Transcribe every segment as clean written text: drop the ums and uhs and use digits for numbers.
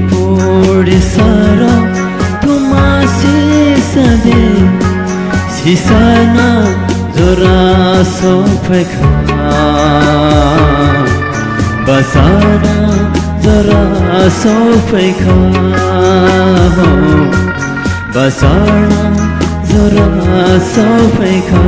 pore sara tumasi sade sisana zora sofekha basana zora sofekha basana zora sofekha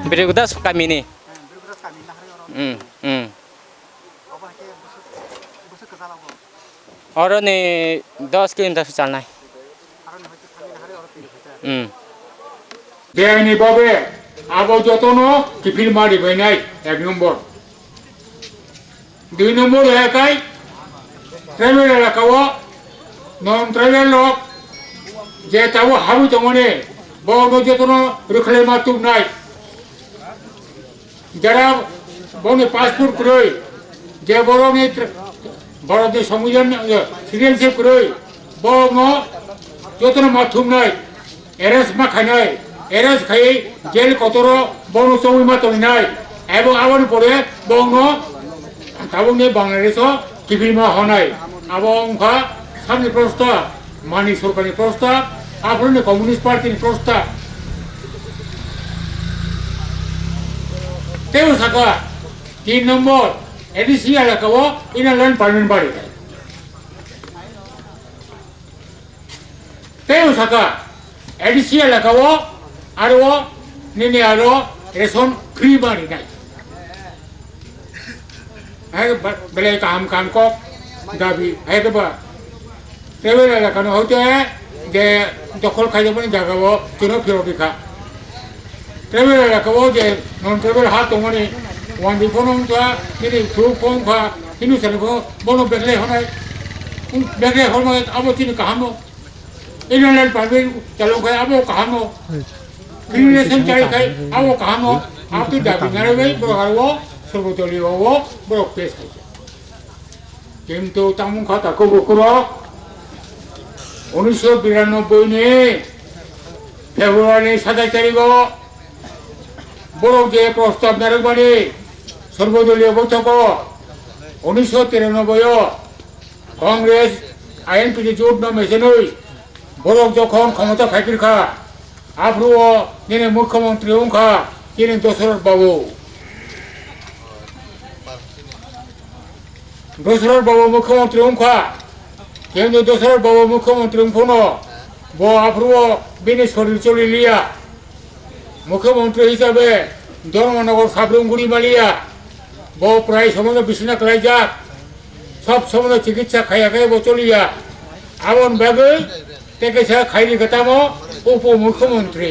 Berikutas kami ni. Orang ni 10 kilometer चलना है. Biar ni babe, abang jotono kipil mari benai, ek nombor. 2 nombor है काय? Travel la kawa, non travel lok. Je tahu haru jomone, bawa jotono rukhle matub nai. যারা বনে passport করই যে বড় বড়দের সমুদ্র সিরিয়ালশিপ করই বড় যতন মাথুম নাই এরেস মা খাই নাই এরেস খাই জেল কতর বন সময় মাতনি নাই এবং আবার পরে বঙ্গ তাবংনি বাংলাদেশ টিভি মা হনাই আবং ভা সামনে প্রস্তাব মানি সরকারি প্রস্তাব আপনার কমিউনিস্ট পার্টির প্রস্তাব Teu saka 3 nombor edisi ala kawo ina lan parmen bari Teu saka edisi ala kawo aro nini aro reson free bari nai hai bele kam kok dabi hai to ba Teu ala kano hote je dokol khai jaboni jagawo chuno phiro dikha Travel la kawo je non travel hat tongani wan di ponong tua ini tu pong pha inu sene ko bono begle honai begle honai abo tin kahano inu lan parve chalo khai abo kahano relation chai khai abo kahano api dabi ngare bai bro harwo sobotoli wo bro pes khai কিন্তু তামুন খাতা কো বকুরা 1992 নে ফেব্রুয়ারি 27 তারিখ বড় যে প্রস্তাব নারকবাণী সর্বদলীয় বৈঠক 1993 Congress INP জোট মেশিনই বড় যখন ক্ষমতা ফাইকির খা আফরু যিনি মুখ্যমন্ত্রী ওখা তিনি দশরথ বাবু মুখ্যমন্ত্রী ওখা কিন্তু দশরথ বাবু মুখ্যমন্ত্রী ফোন ব আফরু বিনি শরীর চলি লিয়া মুখ্যমন্ত্রী হিসাবে ধর্মনগর সাবরুমগুড়ি মালিয়া বউ প্রায় সময় বিছনা করাই যাক সব সময় চিকিৎসা খাইয়া খাই চলিয়া আমন ব্যাগে থেকে সে খাইনি খেতাম উপমুখ্যমন্ত্রী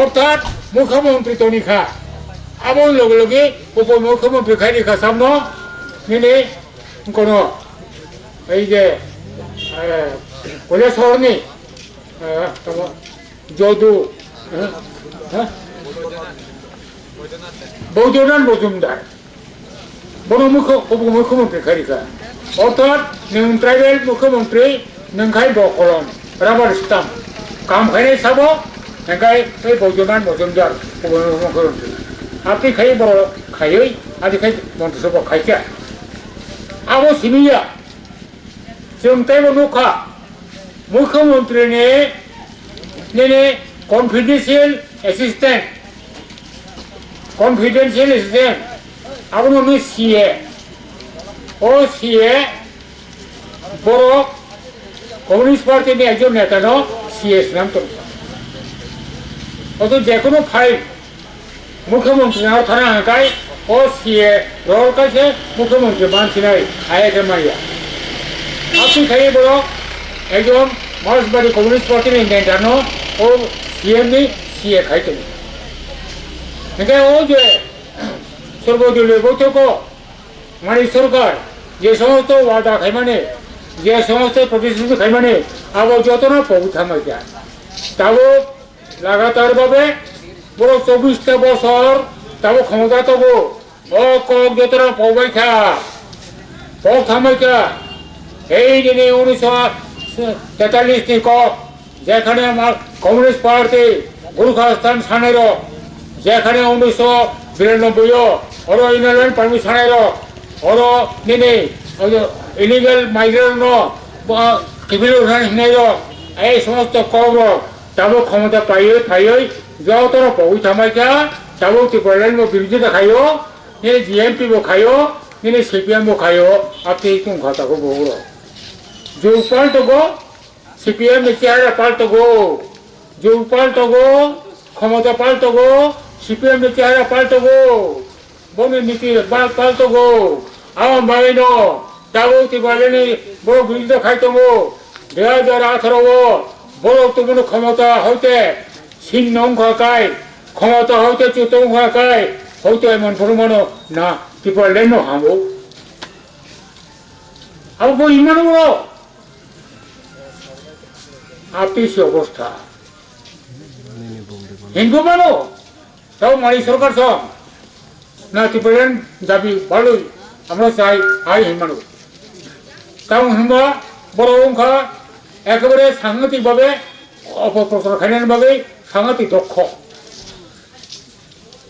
অর্থাৎ মুখ্যমন্ত্রী তনিখা আমন লগে লগে উপমুখ্যমন্ত্রী খাইনি খা সামনে নিলে কোনো এই যে কৈলাসহরনি যদু বৈদ্যনাথ মজুমদার বড় উপমুখ্যমন্ত্রী খারিকা অর্থাৎ নং ট্রাইবেল মুখ্যমন্ত্রী নংখাই বকলন রাবার স্টাম্প কাম খাইনাই সাব নংখাই এই বৈদ্যনাথ মজুমদার উপমুখ্যমন্ত্রী আপনি খাই বড় খাইই আজ খাই মন্ত্রিসভা খাইছা আবো সিমিয়া जों ताइबो नुखा मुख्यमंत्री ने নেনে কনফিডেন্সিয়াল অ্যাসিস্ট্যান্ট আপনি উনি সিএ ও সিএ বড় কমিউনিস্ট পার্টির একজন নেতা ন সিএস নাম তো অত যে কোনো ফাইল মুখ্যমন্ত্রী না থানা হাঁকায় ও সিএ রোল কাছে মুখ্যমন্ত্রী মানছি নাই আয়াকে মাইয়া আপনি খাইয়ে বড় একজন মার্ক্সবাদী কমিউনিস্ট পার্টির নেতা ন ও সিএমনি সিএ খাইতেন এখানে ও যে সর্বদলীয় বৈঠক মানে সরকার যে সমস্ত ওয়াদা খাই মানে যে সমস্ত প্রতিশ্রুতি খাই মানে আবার যত না পৌঁছানো যায় তাও লাগাতার ভাবে বড় 24টা বছর তাও ক্ষমতা তবু ও কক যতটা পৌঁছা থামাইছা এই দিনে 1943 কক যেখানে আমার কমিউনিস্ট পার্টি গুরুখাস্থান সানের যেখানে 1992 ওরা ইনল্যান্ড পারমিশনের ওরা দিনে ইলিগাল মাইগ্রেন্ট এই সমস্ত কর তাবো ক্ষমতা পাইয়ে যত পৌঁছামাইছা তাবো ত্রিপুরাল্যান্ড বিরোধিতা খাইও নিয়ে জিএমপি খাইও নিয়ে সিপিএম খাইও আপনি তুমি ঘটাকো বহু যুগ পাল্টগো সিপিএম চেহারা পাল্টগো যুগ পাল্টগো ক্ষমতা পাল্টগো সিপিএম চেহারা পাল্টগো বনের নীতি পাল্টগো আমার বাড়ি ন তাবো ত্রিপুরাল্যান্ড বড় বিরোধিতা খাইতগো 2018 বড় তোমার ক্ষমতা হইতে ছিন্ন খায় ক্ষমতা হইতে চুতং খায় হইতে এমন পরিমাণ না ত্রিপুরাল্যান্ড হামো আবো ইমান বড় আপনি সে অবস্থা হিন্দু মানো তাও মারি সরকার সব না ত্রিপুরাল্যান্ড দাবি ভালোই আমরা চাই হাই হিমানো তাও হিমা বড় অংখা একেবারে সাংঘাতিকভাবে অপপ্রচার খাইনানভাবে সাংঘাতিক দক্ষ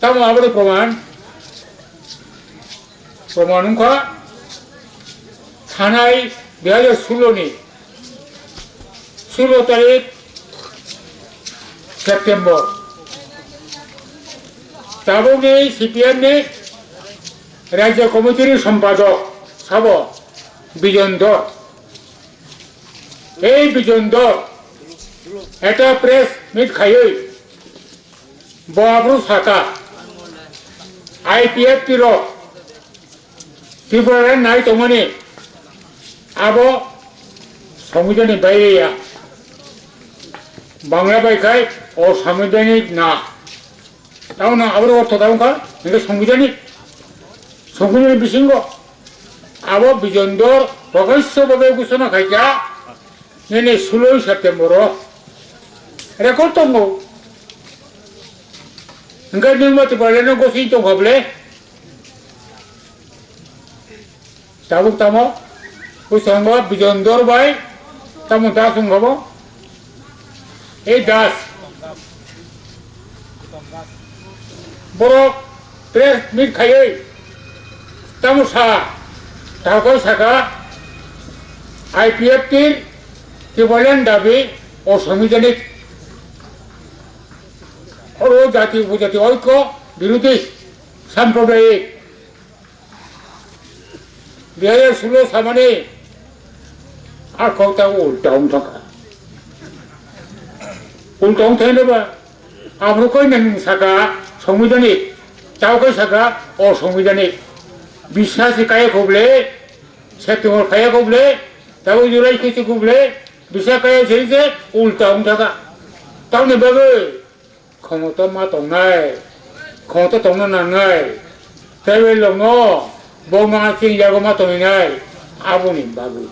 তাও আবার প্রমাণ অংখা থানায় 2016 তারিখ সেপ্টেম্বর তাবনে সিপিএম নে রাজ্য কমিটির সম্পাদক সব বিজেন্দ্র এই বিজেন্দ্র একটা প্রেস মিট খাইয়ে বাবু সাকা আইপিএফ টির ত্রিপুরার নাই তমনে আবো সংবিধানের বাইরে বাংলা বাইখায় অসাংবিধানিক না তাও না আবার অর্থ তাও এটা সংবিধানিক বিশৃঙ্গ আবো বিজেন্দ্র প্রকাশ্যভাবে ঘোষণা খাইছা নেনে 16 সেপ্টেম্বর রেকর্ড তো enggak mati balena go sito gable tabuk tamo usangwa bijondor bai tamo dasung gabo এই দাস বড় প্রেস মিট খাইয়ে তামসা ঢাকা শাখা আইপিএফ টির ত্রিপুরাল্যান্ড দাবি অসাংবিধানিক ও জাতি উপজাতি ঐক্য বিরোধী সাম্প্রদায়িক 2016 সামনে আর কথা উল্টাউন থাকা উল্টাউন থাকলে আপনার কই নেন শাখা সংবিধানিক তাও কই শাখা অসাংবিধানিক বিশ্বাসী কায়ে খুবলে সেপ্টেম্বর খাইয়া খুবলে তাও জুলাই কিছু খুবলে বিশ্বাস কায়ে ছেড়েছে উল্টাউন থাকা তাও নেবে ক্ষমতা মা দंनाय ক্ষমতা দंनो नांनाय তাইবে লङ বমা চিংজাগো মা দंनाय আবনি বাবু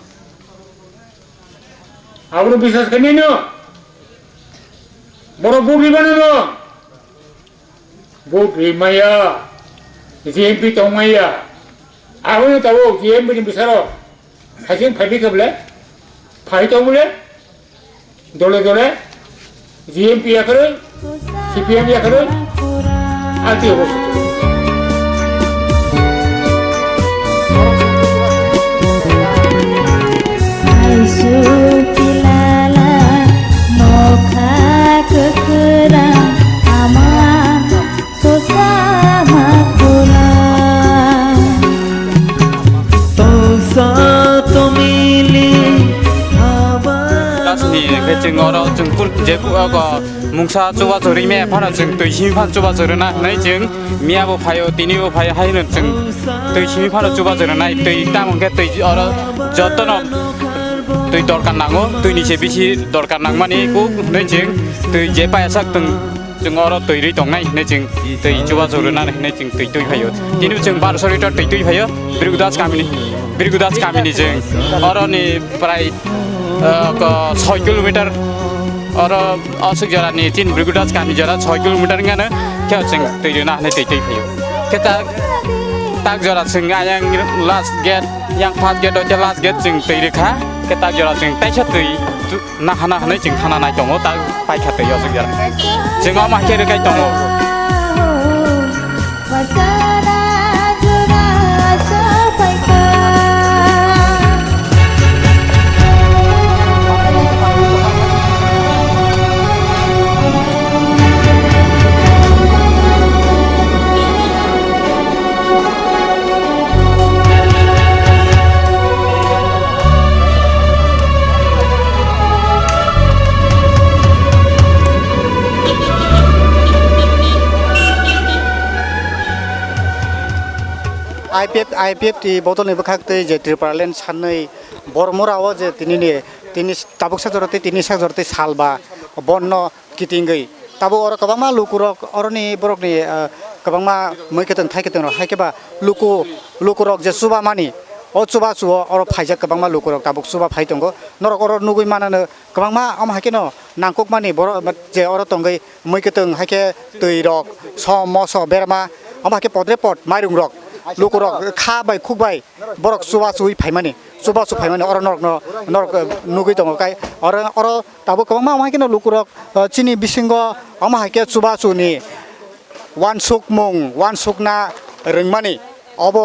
আবনি বিশ্বাস করেন না বড় বুড়ি বানানো বুড়ি মায়া জিএমপি দंमाया আবনি তাও জিএমপি নি বিচার খাইছেন ফাইবি কবলে ফাইতো বলে দলে দলে জিএমপি করে সিপিএম করে আদি অবস্থা Kilala mokha तमिली दासनि के जों अरो जों जे मुंसा चुबा जरि मे फाना जों दैसिम फान चुबा जरना नै जों मियाबो फायो तिनिबो फायो हायनो जों दैसिम फाना चुबा जरना दै तामंके दै अरो जतन दै दरकार नांगौ दैनि से बेसि दरकार नां माने को नै जों दै जे पाया साकतों जों अरो दै रै दंनाय नै जों दै चुबा जरना नै जों दै फायो तिनि जों 1200 लिटार दै फायो बिरगुदास गामिनि जों अरनि प्राय 6 किलोमीटर और असुक जरानि तीन बिरगुदास गामि जरा 6 किलोमीटर गानो क्या जों दै रोना नै दै फैयो केता ताक जरा जों आयां last gate yang first gate अ लास्ट गेट जों दै रेखा केता जरा जों ताइसा दै नाहाना हनै जों थाना नाय दङ ता पाइखा दैयाव जों जरा जों मा के रेखाय दङ IPF ti botol ni bakak te je Tripuralen sanai bormora awa je tini tabuk sajorte tini sajorte salba bonno kitingai tabu ora kabama lukurok oroni borok ni kabama moiketan thaiketan haikeba lukurok je suba mani o suba suo oro phaija kabama lukurok tabuk suba phaitongo norok oro nugui manano kabama am hakeno nangkok mani boro je oro tongai moiketan haike tuirok somoso berma am hake podre pot mairung rok lukurok kha bai khuk bai borok suba sui phaimani oro norok nugui tongo kai oro tabu kabama am hakeno lukurok chini bisingo am hake suba suni wan suk na rengmani obo